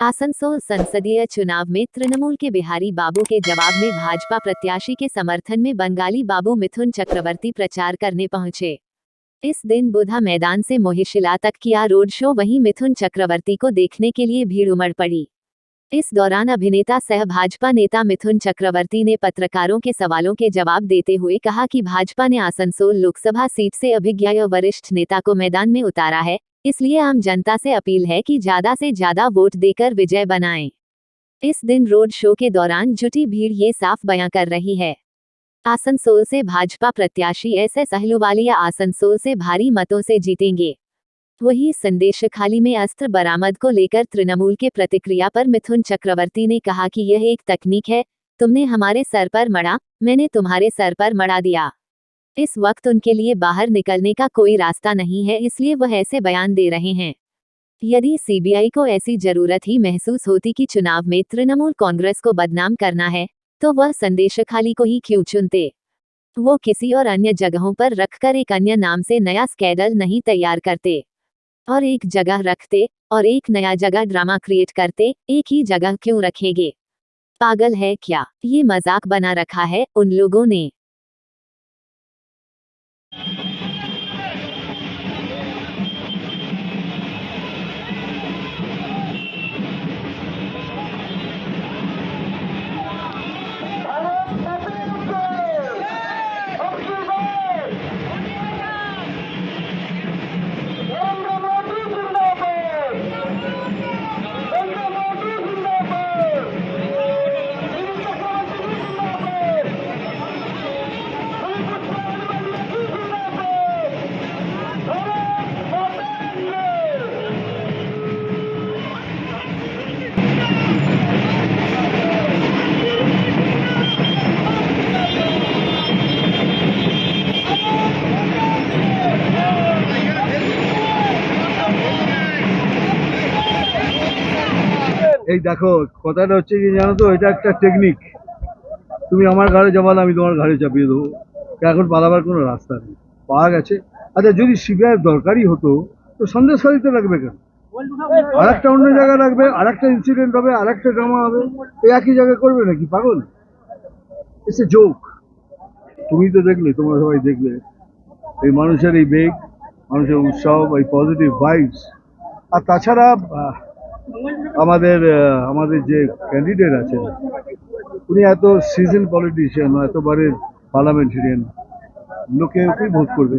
आसनसोल संसदीय चुनाव में तृणमूल के बिहारी बाबू के जवाब में भाजपा प्रत्याशी के समर्थन में बंगाली बाबू मिथुन चक्रवर्ती प्रचार करने पहुंचे। इस दिन बुधा मैदान से मोहिशिला तक किया रोड शो, वहीं मिथुन चक्रवर्ती को देखने के लिए भीड़ उमड़ पड़ी। इस दौरान अभिनेता सह भाजपा नेता मिथुन चक्रवर्ती ने पत्रकारों के सवालों के जवाब देते हुए कहा कि भाजपा ने आसनसोल लोकसभा सीट से अभिज्ञ वरिष्ठ नेता को मैदान में उतारा है, इसलिए आम जनता से अपील है कि ज्यादा से ज्यादा वोट देकर विजय बनाएं। इस दिन रोड शो के दौरान जुटी भीड़ ये साफ बयां कर रही है। आसनसोल से भाजपा प्रत्याशी एस अहलूवालिया आसनसोल से भारी मतों से जीतेंगे। वहीं संदेशखाली में अस्त्र बरामद को लेकर तृणमूल के प्रतिक्रिया पर मिथुन चक्रवर्ती ने कहा कि यह एक तकनीक है, तुमने हमारे सर पर मढ़ा, मैंने तुम्हारे सर पर मढ़ा दिया। इस वक्त उनके लिए बाहर निकलने का कोई रास्ता नहीं है, इसलिए वह ऐसे बयान दे रहे हैं। यदि सीबीआई को ऐसी जरूरत ही महसूस होती कि चुनाव में तृणमूल कांग्रेस को बदनाम करना है, तो वह संदेशखाली को ही क्यों चुनते? वो किसी और अन्य जगहों पर रखकर एक अन्य नाम से नया स्कैंडल नहीं तैयार करते और एक जगह रखते और एक नया जगह ड्रामा क्रिएट करते। एक ही जगह क्यों रखेंगे? पागल है क्या? ये मजाक बना रखा है उन लोगों ने। এই দেখো, কথাটা হচ্ছে কি জানো তো, এটা একটা টেকনিক। তুমি আমার ঘাড়ে চাপালে আমি তোমার ঘাড়ে চাপিয়ে দেবো। এখন পালাবার কোনো রাস্তা নেই, পাওয়া গেছে। আচ্ছা, যদি সিবিআই দরকারই হতো তো সন্দেশখালিতে রাখবে কেন? আর একটা অন্য জায়গায় রাখবে, আর একটা ইনসিডেন্ট হবে, আর একটা ড্রামা হবে, এই একই জায়গায় করবে নাকি? পাগল, ইটস এ জোক। তুমি তো দেখলে, তোমরা সবাই দেখলে এই মানুষের এই বেগ, মানুষের উৎসব, এই পজিটিভ ভাইবস। আর তাছাড়া আমাদের যে ক্যান্ডিডেট আছেন উনি এত সিজন পলিটিশিয়ান, এতবারের পার্লামেন্টেরিয়ান, লোকে ওকেই ভোট করবে।